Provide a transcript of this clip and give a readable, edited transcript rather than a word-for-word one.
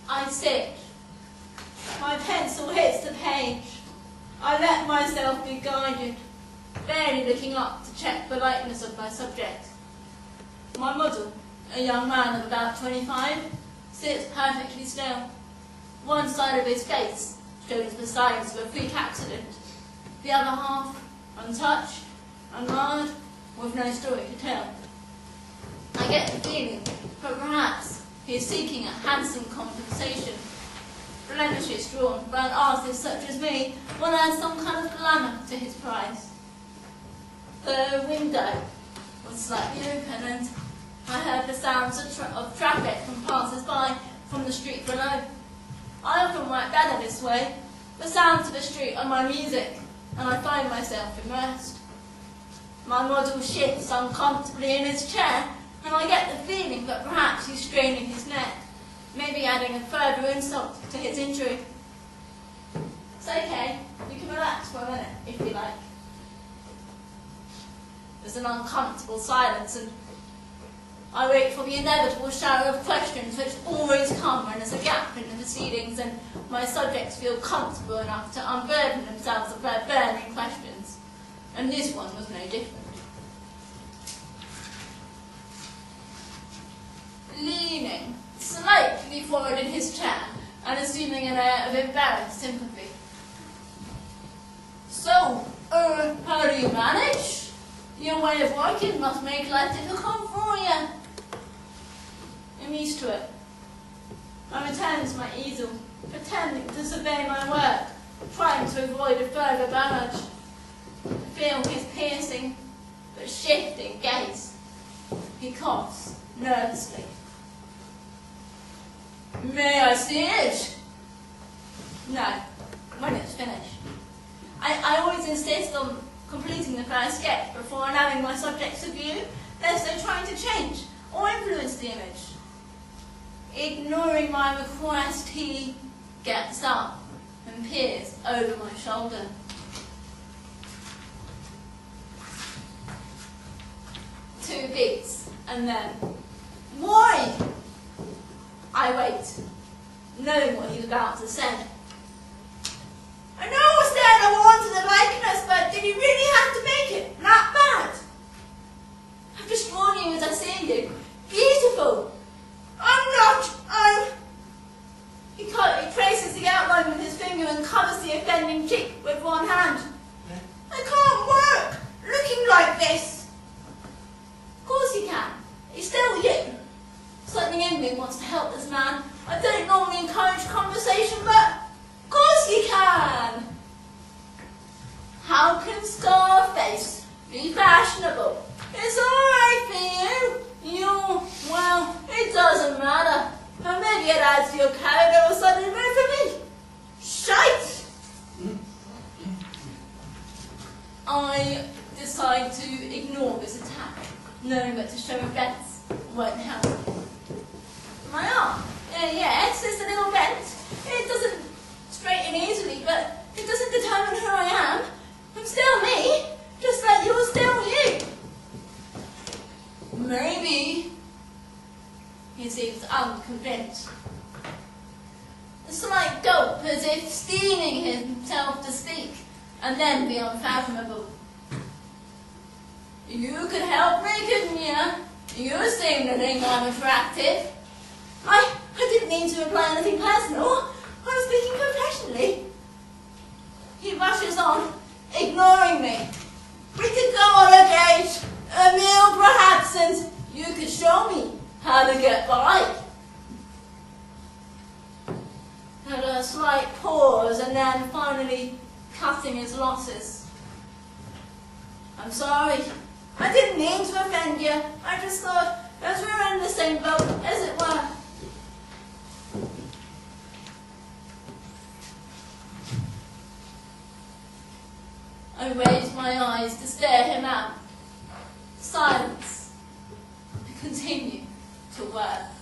I sit. My pencil hits the page. I let myself be guided, barely looking up to check the likeness of my subject. My model, a young man of about 25, sits perfectly still. One side of his face shows the signs of a freak accident, the other half untouched, unmarred, with no story to tell. I get the feeling that perhaps he is seeking a handsome compensation. Blemishes drawn by an artist such as me will add some kind of glamour to his price. The window was slightly open and I heard the sounds of traffic from passers-by from the street below. I often work better this way. The sounds of the street are my music, and I find myself immersed. My model shifts uncomfortably in his chair, and I get the feeling that perhaps he's straining his neck, maybe adding a further insult to his injury. It's okay, you can relax for a minute, if you like. There's an uncomfortable silence, and I wait for the inevitable shower of questions which always come when there's a gap in the proceedings and my subjects feel comfortable enough to unburden themselves of their burning questions. And this one was no different. Leaning slightly forward in his chair and assuming an air of embarrassed sympathy. So, how do you manage? Your way of working must make life difficult for you. I'm used to it. I return to my easel, pretending to survey my work, trying to avoid a further damage. I feel his piercing, but shifting gaze. He coughs nervously. May I see it? No, when it's finished. I always insist on completing the first sketch before allowing my subjects to view, lest they're trying to change or influence the image. Ignoring my request, he gets up and peers over my shoulder. Two beats, and then, why? I wait, knowing what he's about to say. I know said I wanted a likeness, but did you really have to make it that bad? I've just drawn you as I see you. Beautiful. He traces the outline with his finger and covers the offending cheek with one hand. I can't work looking like this. Of course you can. He's still you. Something in me wants to help this man. I don't normally encourage conversation, but of course you can. How can Scarface be fashionable? It's alright for you. Well, it doesn't matter. But maybe it adds to your character or something better for me. Shite! I decide to ignore this attack, knowing that to show offence won't help. My arm, yes, it's a little bent. It doesn't straighten easily, but it doesn't determine who I am. I'm still me, just like you're still you. Maybe. He seems unconvinced. A slight gulp, as if steeling himself to speak, and then the unfathomable. You could help me, couldn't you? You seem to think I'm attractive. I didn't mean to imply anything personal. I was speaking professionally. He rushes on, ignoring me. We could go on a date, a meal perhaps, and you could show me how to get by. Had a slight pause and then finally cutting his losses. I'm sorry. I didn't mean to offend you. I just thought, as we're in the same boat, as it were. I raised my eyes to stare him out. Silence. I continue to work.